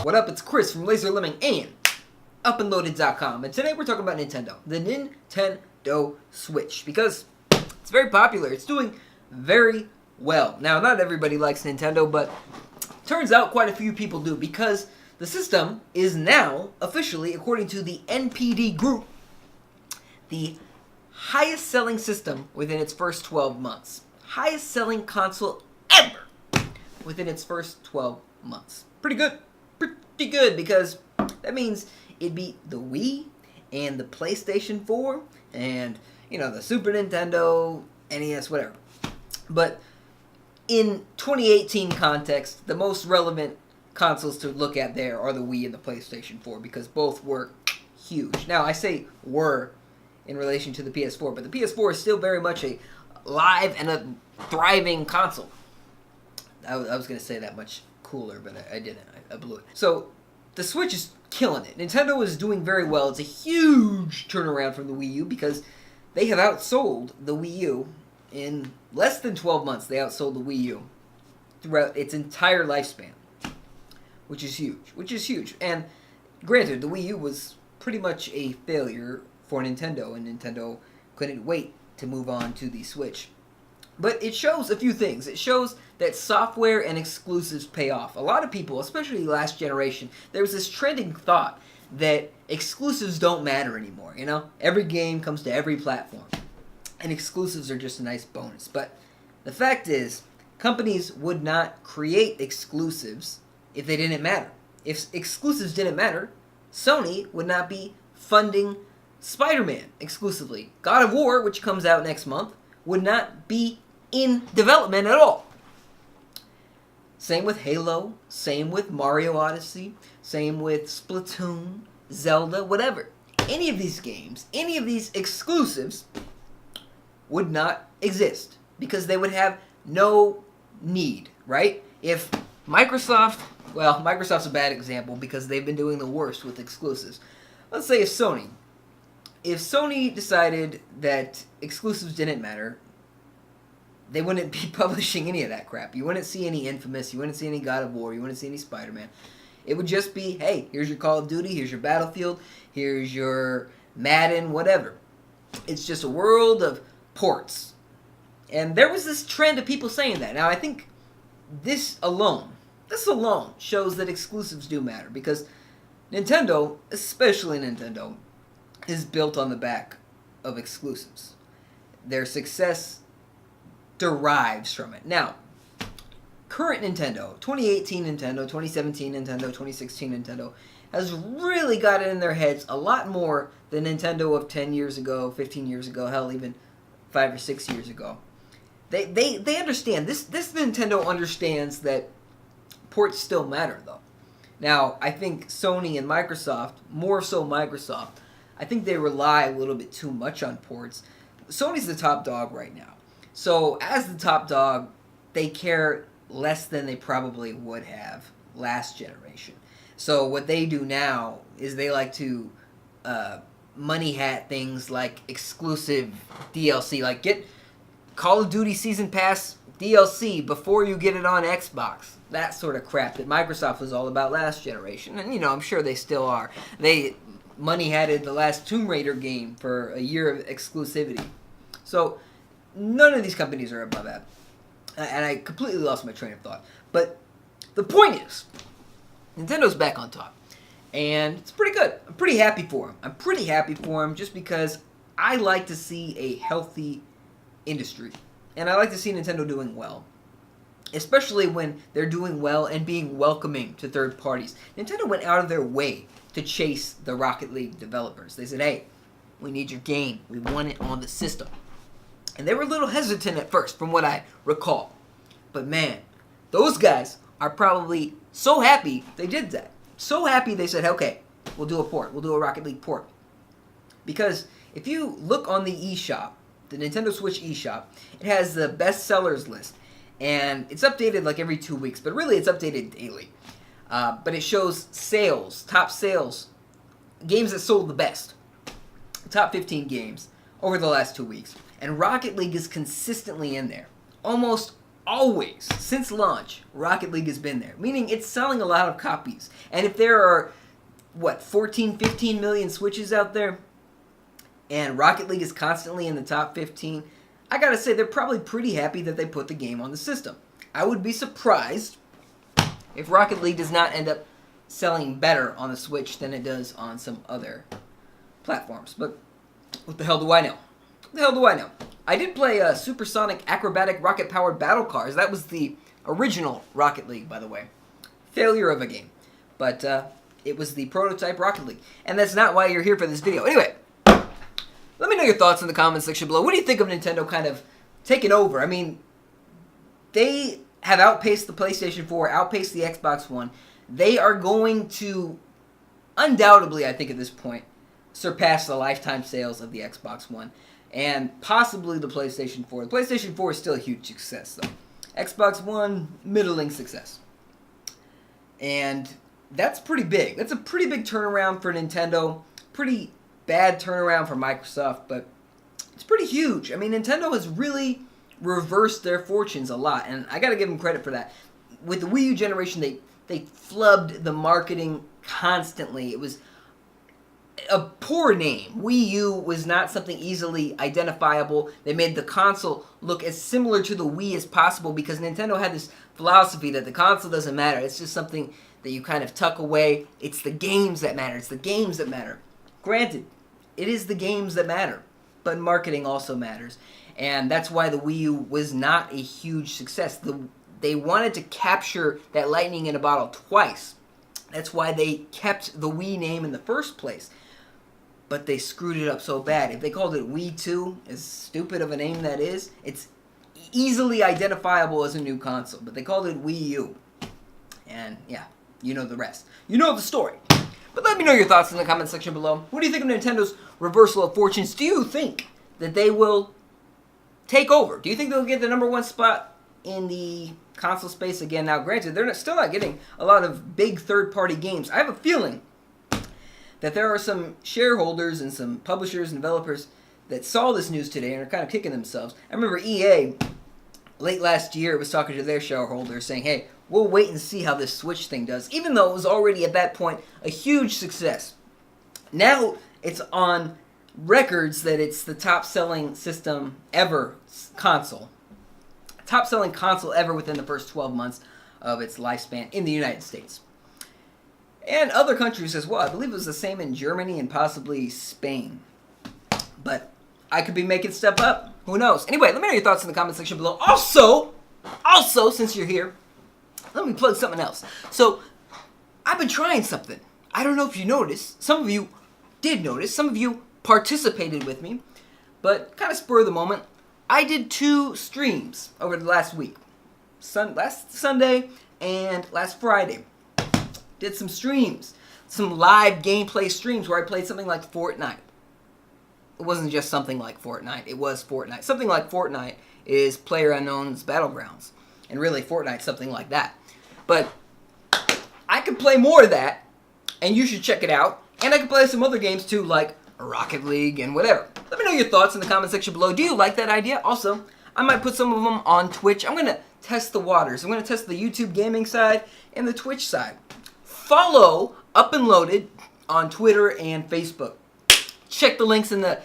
What up, it's Chris from Lemming and UpandLoaded.com, and today we're talking about Nintendo, the Nintendo Switch, because it's very popular. It's doing very well. Now, not everybody likes Nintendo, but turns out quite a few people do, because the system is now, officially, according to the NPD Group, the highest selling system within its first 12 months. Highest selling console ever within its first 12 months. Pretty good. Pretty good, because that means it beat the Wii and the PlayStation 4 and, the Super Nintendo, NES, whatever. But in 2018 context, the most relevant consoles to look at there are the Wii and the PlayStation 4, because both were huge. Now, I say were in relation to the PS4, but the PS4 is still very much a live and a thriving console. I was going to say that much cooler, but I didn't. I blew it. So, the Switch is killing it. Nintendo is doing very well. It's a huge turnaround from the Wii U, because they have outsold the Wii U in less than 12 months. They outsold the Wii U throughout its entire lifespan, which is huge. And granted, the Wii U was pretty much a failure for Nintendo, and Nintendo couldn't wait to move on to the Switch. But it shows a few things. It shows that software and exclusives pay off. A lot of people, especially last generation, there was this trending thought that exclusives don't matter anymore, Every game comes to every platform, and exclusives are just a nice bonus. But the fact is, companies would not create exclusives if they didn't matter. If exclusives didn't matter, Sony would not be funding Spider-Man exclusively. God of War, which comes out next month, would not be in development at all. Same with Halo, same with Mario Odyssey, same with Splatoon, Zelda, whatever. Any of these games, any of these exclusives would not exist, because they would have no need, right? If Microsoft's a bad example because they've been doing the worst with exclusives. Let's say if Sony decided that exclusives didn't matter, they wouldn't be publishing any of that crap. You wouldn't see any Infamous, you wouldn't see any God of War, you wouldn't see any Spider-Man. It would just be, hey, here's your Call of Duty, here's your Battlefield, here's your Madden, whatever. It's just a world of ports. And there was this trend of people saying that. Now, I think this alone shows that exclusives do matter, because Nintendo, especially Nintendo, is built on the back of exclusives. Their success derives from it. Now, current Nintendo, 2018 Nintendo, 2017 Nintendo, 2016 Nintendo, has really got it in their heads a lot more than Nintendo of 10 years ago, 15 years ago, hell, even 5 or 6 years ago. They understand. This Nintendo understands that ports still matter, though. Now, I think Sony and Microsoft, more so Microsoft, I think they rely a little bit too much on ports. Sony's the top dog right now. So, as the top dog, they care less than they probably would have last generation. So, what they do now is they like to money hat things like exclusive DLC. Like, get Call of Duty Season Pass DLC before you get it on Xbox. That sort of crap that Microsoft was all about last generation. And, I'm sure they still are. They money-hatted the last Tomb Raider game for a year of exclusivity. So, none of these companies are above that. And I completely lost my train of thought. But the point is, Nintendo's back on top. And it's pretty good. I'm pretty happy for them. I'm pretty happy for them just because I like to see a healthy industry. And I like to see Nintendo doing well. Especially when they're doing well and being welcoming to third parties. Nintendo went out of their way to chase the Rocket League developers. They said, hey, we need your game. We want it on the system. And they were a little hesitant at first, from what I recall. But man, those guys are probably so happy they did that. So happy they said, okay, we'll do a port. We'll do a Rocket League port. Because if you look on the eShop, the Nintendo Switch eShop, it has the best sellers list. And it's updated like every 2 weeks, but really it's updated daily. But it shows sales, top sales, games that sold the best. Top 15 games over the last 2 weeks. And Rocket League is consistently in there. Almost always, since launch, Rocket League has been there. Meaning it's selling a lot of copies. And if there are, 14, 15 million Switches out there, and Rocket League is constantly in the top 15, I gotta say, they're probably pretty happy that they put the game on the system. I would be surprised if Rocket League does not end up selling better on the Switch than it does on some other platforms. But what the hell do I know? What the hell do I know? I did play Supersonic Acrobatic Rocket-Powered Battle Cars. That was the original Rocket League, by the way. Failure of a game. But it was the prototype Rocket League. And that's not why you're here for this video. Anyway, let me know your thoughts in the comments section below. What do you think of Nintendo kind of taking over? I mean, they have outpaced the PlayStation 4, outpaced the Xbox One. They are going to, undoubtedly, I think at this point, surpass the lifetime sales of the Xbox One and possibly the PlayStation 4. The PlayStation 4 is still a huge success, though. Xbox One, middling success. And that's pretty big. That's a pretty big turnaround for Nintendo. Pretty bad turnaround for Microsoft, but it's pretty huge. I mean, Nintendo has really reversed their fortunes a lot, and I gotta give them credit for that. With the Wii U generation, they flubbed the marketing constantly. It was a poor name. Wii U was not something easily identifiable. They made the console look as similar to the Wii as possible because Nintendo had this philosophy that the console doesn't matter. It's just something that you kind of tuck away. It's the games that matter. It's the games that matter. Granted, it is the games that matter, but marketing also matters. And that's why the Wii U was not a huge success. They wanted to capture that lightning in a bottle twice. That's why they kept the Wii name in the first place. But they screwed it up so bad. If they called it Wii 2, as stupid of a name that is, it's easily identifiable as a new console. But they called it Wii U. And yeah, you know the rest. You know the story. But let me know your thoughts in the comment section below. What do you think of Nintendo's reversal of fortunes? Do you think that they will take over? Do you think they'll get the number one spot in the console space again? Now, granted, they're still not getting a lot of big third-party games. I have a feeling that there are some shareholders and some publishers and developers that saw this news today and are kind of kicking themselves. I remember EA, late last year, was talking to their shareholders saying, hey, we'll wait and see how this Switch thing does, even though it was already at that point a huge success. Now it's on records that it's the top-selling system ever console. Top-selling console ever within the first 12 months of its lifespan in the United States. And other countries as well. I believe it was the same in Germany and possibly Spain. But I could be making stuff up. Who knows? Anyway, let me know your thoughts in the comment section below. Also, since you're here, let me plug something else. So, I've been trying something. I don't know if you noticed. Some of you did notice. Some of you participated with me. But kind of spur of the moment, I did 2 streams over the last week. Last Sunday and last Friday. Did some streams. Some live gameplay streams where I played something like Fortnite. It wasn't just something like Fortnite. It was Fortnite. Something like Fortnite is PlayerUnknown's Battlegrounds. And really, Fortnite's something like that. But I could play more of that, and you should check it out. And I could play some other games too, like Rocket League and whatever. Let me know your thoughts in the comment section below. Do you like that idea? Also, I might put some of them on Twitch. I'm going to test the waters. I'm going to test the YouTube gaming side and the Twitch side. Follow Up and Loaded on Twitter and Facebook. Check the links in the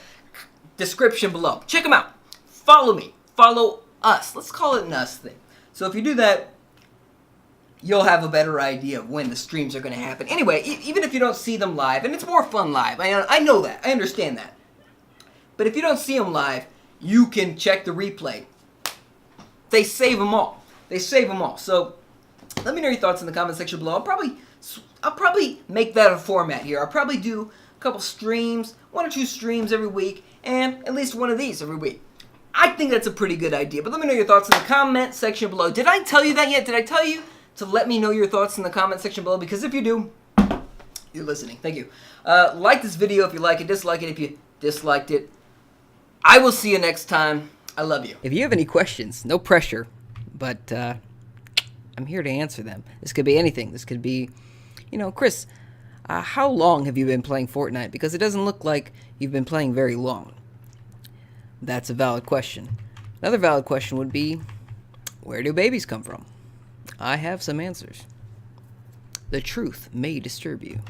description below. Check them out. Follow me. Follow us. Let's call it an us thing. So if you do that, you'll have a better idea of when the streams are going to happen. Anyway, even if you don't see them live, and it's more fun live. I know that. I understand that. But if you don't see them live, you can check the replay. They save them all. They save them all. So let me know your thoughts in the comment section below. I'll probably make that a format here. I'll probably do a couple streams, 1 or 2 streams every week, and at least one of these every week. I think that's a pretty good idea, but let me know your thoughts in the comment section below. Did I tell you that yet? Did I tell you to let me know your thoughts in the comment section below? Because if you do, you're listening. Thank you. Like this video if you like it, dislike it if you disliked it. I will see you next time. I love you. If you have any questions, no pressure, but I'm here to answer them. This could be anything. This could be, Chris, how long have you been playing Fortnite? Because it doesn't look like you've been playing very long. That's a valid question. Another valid question would be, Where do babies come from? I have some answers. The truth may disturb you.